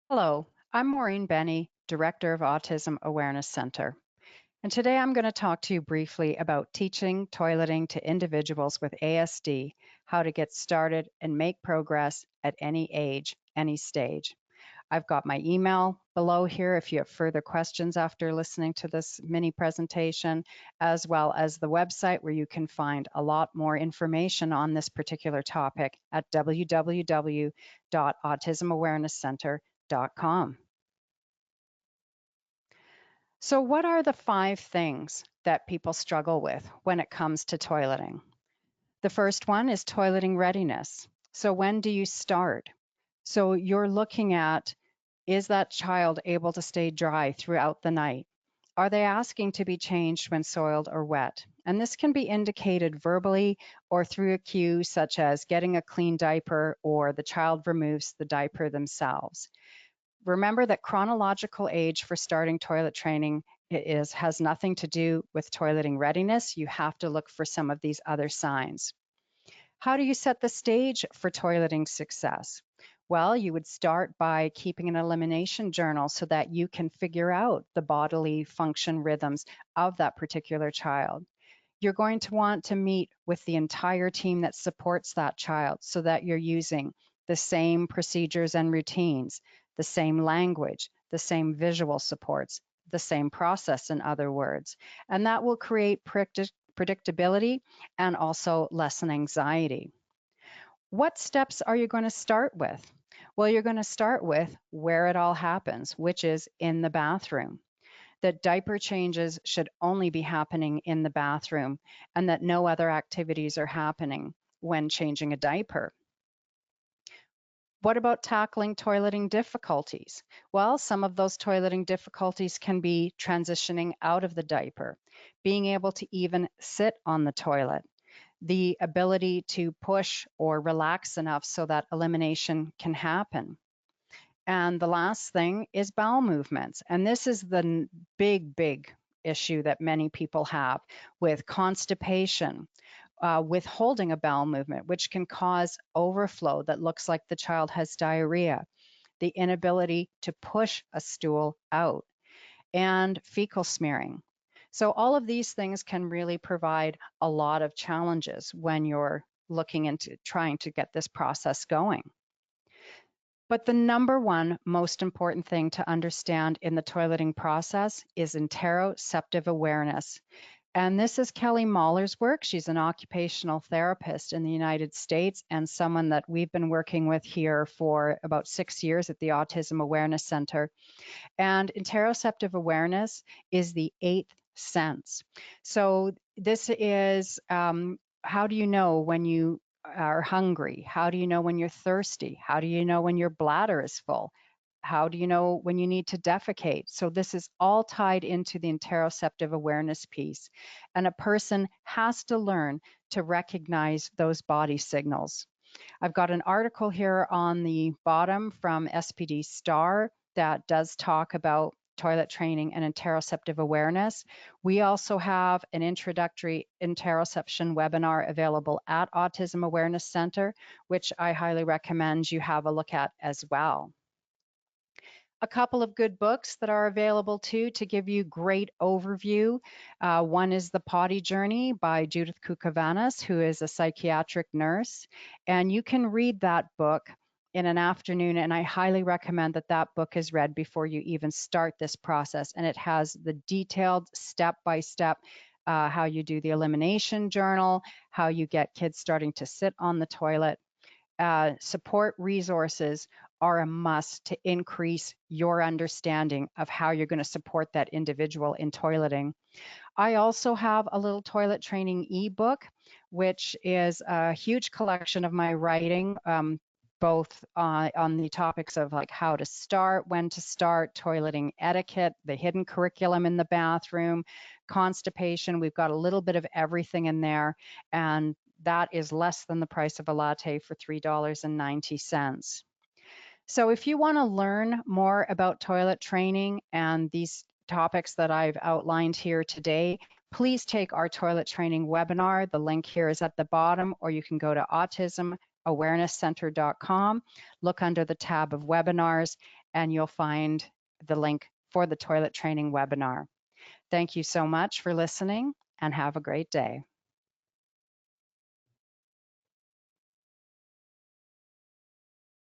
Hello, I'm Maureen Bennie, Director of Autism Awareness Center. And today I'm going to talk to you briefly about teaching toileting to individuals with ASD, how to get started and make progress at any age, any stage. I've got my email below here if you have further questions after listening to this mini presentation, as well as the website where you can find a lot more information on this particular topic at www.autismawarenesscenter.com. So, what are the 5 things that people struggle with when it comes to toileting? The first one is toileting readiness. So, when do you start? So, you're looking at, is that child able to stay dry throughout the night? Are they asking to be changed when soiled or wet? And this can be indicated verbally or through a cue, such as getting a clean diaper or the child removes the diaper themselves. Remember that chronological age for starting toilet training has nothing to do with toileting readiness. You have to look for some of these other signs. How do you set the stage for toileting success? Well, you would start by keeping an elimination journal so that you can figure out the bodily function rhythms of that particular child. You're going to want to meet with the entire team that supports that child so that you're using the same procedures and routines, the same language, the same visual supports, the same process, in other words. And that will create predictability and also lessen anxiety. What steps are you going to start with? Well, you're going to start with where it all happens, which is in the bathroom. That diaper changes should only be happening in the bathroom and that no other activities are happening when changing a diaper. What about tackling toileting difficulties? Well, some of those toileting difficulties can be transitioning out of the diaper, being able to even sit on the toilet, the ability to push or relax enough so that elimination can happen. And the last thing is bowel movements. And this is the big issue that many people have with constipation, withholding a bowel movement, which can cause overflow that looks like the child has diarrhea, the inability to push a stool out, and fecal smearing. So, all of these things can really provide a lot of challenges when you're looking into trying to get this process going. But the number one most important thing to understand in the toileting process is interoceptive awareness. And this is Kelly Mahler's work. She's an occupational therapist in the United States and someone that we've been working with here for about 6 years at the Autism Awareness Center. And interoceptive awareness is the eighth sense. So this is how do you know when you are hungry? How do you know when you're thirsty? How do you know when your bladder is full? How do you know when you need to defecate? So this is all tied into the interoceptive awareness piece. And a person has to learn to recognize those body signals. I've got an article here on the bottom from SPD Star that does talk about toilet training and interoceptive awareness. We also have an introductory interoception webinar available at Autism Awareness Center, which I highly recommend you have a look at as well. A couple of good books that are available too to give you great overview. One is The Potty Journey by Judith Kukavanis, who is a psychiatric nurse. And you can read that book in an afternoon, and I highly recommend that that book is read before you even start this process. And it has the detailed step-by-step how you do the elimination journal, how you get kids starting to sit on the toilet. Support resources are a must to increase your understanding of how you're going to support that individual in toileting. I also have a little toilet training ebook, which is a huge collection of my writing, both on the topics of like how to start, when to start, toileting etiquette, the hidden curriculum in the bathroom, constipation. We've got a little bit of everything in there. And that is less than the price of a latte for $3.90. So if you want to learn more about toilet training and these topics that I've outlined here today, please take our toilet training webinar. The link here is at the bottom, or you can go to enteroceptiveawarenesscenter.com. Look under the tab of webinars, and you'll find the link for the toilet training webinar. Thank you so much for listening, and have a great day.